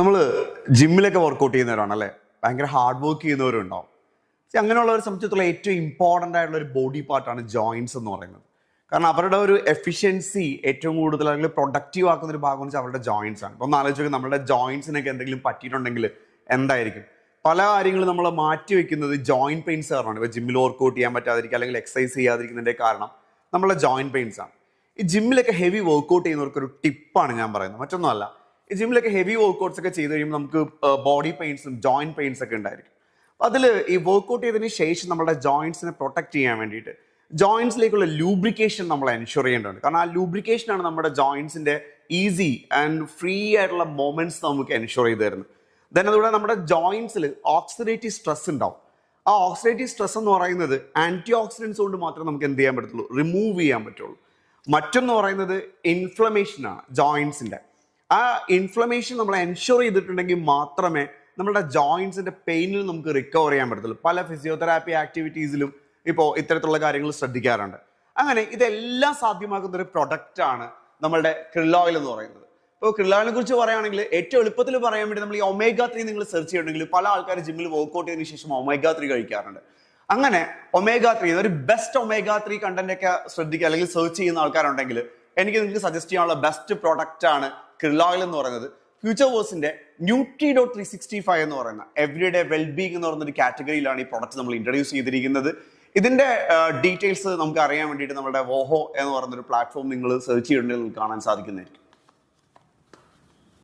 നമ്മൾ ജിമ്മിലൊക്കെ വർക്കൗട്ട് ചെയ്യുന്നവരാണല്ലേ, ഭയങ്കര ഹാർഡ് വർക്ക് ചെയ്യുന്നവരുണ്ടാവും. അങ്ങനെയുള്ളവരെ സംബന്ധിച്ചിടത്തോളം ഏറ്റവും ഇമ്പോർട്ടൻ്റ് ആയിട്ടുള്ള ഒരു ബോഡി പാർട്ടാണ് ജോയിൻസ് എന്ന് പറയുന്നത്. കാരണം അവരുടെ ഒരു എഫിഷ്യൻസി ഏറ്റവും കൂടുതൽ അല്ലെങ്കിൽ പ്രൊഡക്റ്റീവ് ആക്കുന്ന ഒരു ഭാഗം എന്ന് വെച്ചാൽ അവരുടെ ജോയിൻസ് ആണ്. ഒന്ന് ആലോചിച്ച് നമ്മുടെ ജോയിൻസിനൊക്കെ എന്തെങ്കിലും പറ്റിയിട്ടുണ്ടെങ്കിൽ എന്തായിരിക്കും? പല കാര്യങ്ങളും നമ്മൾ മാറ്റി വെക്കുന്നത് ജോയിന്റ് പെയിൻസ് കാരണമാണ്. ഇപ്പോൾ ജിമ്മിൽ വർക്കൗട്ട് ചെയ്യാൻ പറ്റാതിരിക്കുക അല്ലെങ്കിൽ എക്സസൈസ് ചെയ്യാതിരിക്കുന്നതിൻ്റെ കാരണം നമ്മളെ ജോയിന്റ് പെയിൻസ് ആണ്. ഈ ജിമ്മിലൊക്കെ ഹെവി വർക്കൗട്ട് ചെയ്യുന്നവർക്കൊരു ടിപ്പാണ് ഞാൻ പറയുന്നത്, മറ്റൊന്നുമല്ല. ഈ ജിമ്മിലൊക്കെ ഹെവി വർക്കൗട്ട്സ് ഒക്കെ ചെയ്ത് കഴിയുമ്പോൾ നമുക്ക് ബോഡി പെയിൻസും ജോയിന്റ് പെയിൻസ് ഒക്കെ ഉണ്ടായിരിക്കും. അപ്പോൾ അതിൽ ഈ വർക്കൗട്ട് ചെയ്തതിന് ശേഷം നമ്മുടെ ജോയിൻസിനെ പ്രൊട്ടക്ട് ചെയ്യാൻ വേണ്ടിയിട്ട് ജോയിൻസിലേക്കുള്ള ലൂബ്രിക്കേഷൻ നമ്മൾ എൻഷുർ ചെയ്യേണ്ടതുണ്ട്. കാരണം ആ ലൂബ്രിക്കേഷനാണ് നമ്മുടെ ജോയിൻസിന്റെ ഈസി ആൻഡ് ഫ്രീ ആയിട്ടുള്ള മൊമെന്റ്സ് നമുക്ക് എൻഷുർ ചെയ്ത് തരുന്നത്. ദെൻ അതുകൂടെ നമ്മുടെ ജോയിൻസിൽ ഓക്സിഡേറ്റീവ് സ്ട്രെസ് ഉണ്ടാവും. ആ ഓക്സിഡേറ്റീവ് സ്ട്രെസ് എന്ന് പറയുന്നത് ആന്റി ഓക്സിഡൻസ് കൊണ്ട് മാത്രമേ നമുക്ക് എന്ത് ചെയ്യാൻ പറ്റുള്ളൂ, റിമൂവ് ചെയ്യാൻ പറ്റുള്ളൂ. മറ്റൊന്ന് പറയുന്നത് ഇൻഫ്ലമേഷൻ ആണ് ജോയിൻസിന്റെ. ആ ഇൻഫ്ലമേഷൻ നമ്മൾ എൻഷുർ ചെയ്തിട്ടുണ്ടെങ്കിൽ മാത്രമേ നമ്മുടെ ജോയിൻസിന്റെ പെയിനിൽ നമുക്ക് റിക്കവർ ചെയ്യാൻ പറ്റത്തുള്ളൂ. പല ഫിസിയോതെറാപ്പി ആക്ടിവിറ്റീസിലും ഇപ്പോൾ ഇത്തരത്തിലുള്ള കാര്യങ്ങൾ ശ്രദ്ധിക്കാറുണ്ട്. അങ്ങനെ ഇതെല്ലാം സാധ്യമാക്കുന്ന ഒരു പ്രൊഡക്റ്റ് ആണ് നമ്മളുടെ krill oil എന്ന് പറയുന്നത്. ഇപ്പോൾ krill oil കുറിച്ച് പറയുകയാണെങ്കിൽ ഏറ്റവും എളുപ്പത്തിൽ പറയാൻ വേണ്ടി നമ്മൾ ഈ omega-3 നിങ്ങൾ സെർച്ച് ചെയ്യുന്നുണ്ടെങ്കിൽ പല ആൾക്കാർ ജിമ്മിൽ വർക്ക്ഔട്ട് ചെയ്തതിനു ശേഷം omega-3 കഴിക്കാറുണ്ട്. അങ്ങനെ omega-3 ഒരു ബെസ്റ്റ് omega-3 കണ്ടന്റ് ഒക്കെ ശ്രദ്ധിക്കുക അല്ലെങ്കിൽ സെർച്ച് ചെയ്യുന്ന ആൾക്കാരുണ്ടെങ്കിൽ എനിക്ക് നിങ്ങൾക്ക് സജസ്റ്റ് ചെയ്യാനുള്ള ബെസ്റ്റ് പ്രൊഡക്റ്റ് ആണ് krill oil എന്ന് പറയുന്നത്. ഫ്യൂച്ചർവേഴ്സിന്റെ Nutri.365 എന്ന് പറയുന്ന എവറിഡേ വെൽബീങ് എന്ന് പറയുന്ന ഒരു കാറ്റഗറിയിലാണ് ഈ പ്രൊഡക്റ്റ് നമ്മൾ ഇൻട്രൊഡ്യൂസ് ചെയ്തിരിക്കുന്നത്. ഇതിന്റെ ഡീറ്റെയിൽസ് നമുക്ക് അറിയാൻ വേണ്ടിയിട്ട് നമ്മുടെ വോഹോ എന്ന് പറയുന്ന ഒരു പ്ലാറ്റ്ഫോം നിങ്ങൾ സെർച്ച് ചെയ്തിട്ടുണ്ടെങ്കിൽ കാണാൻ സാധിക്കുന്നതായിരിക്കും.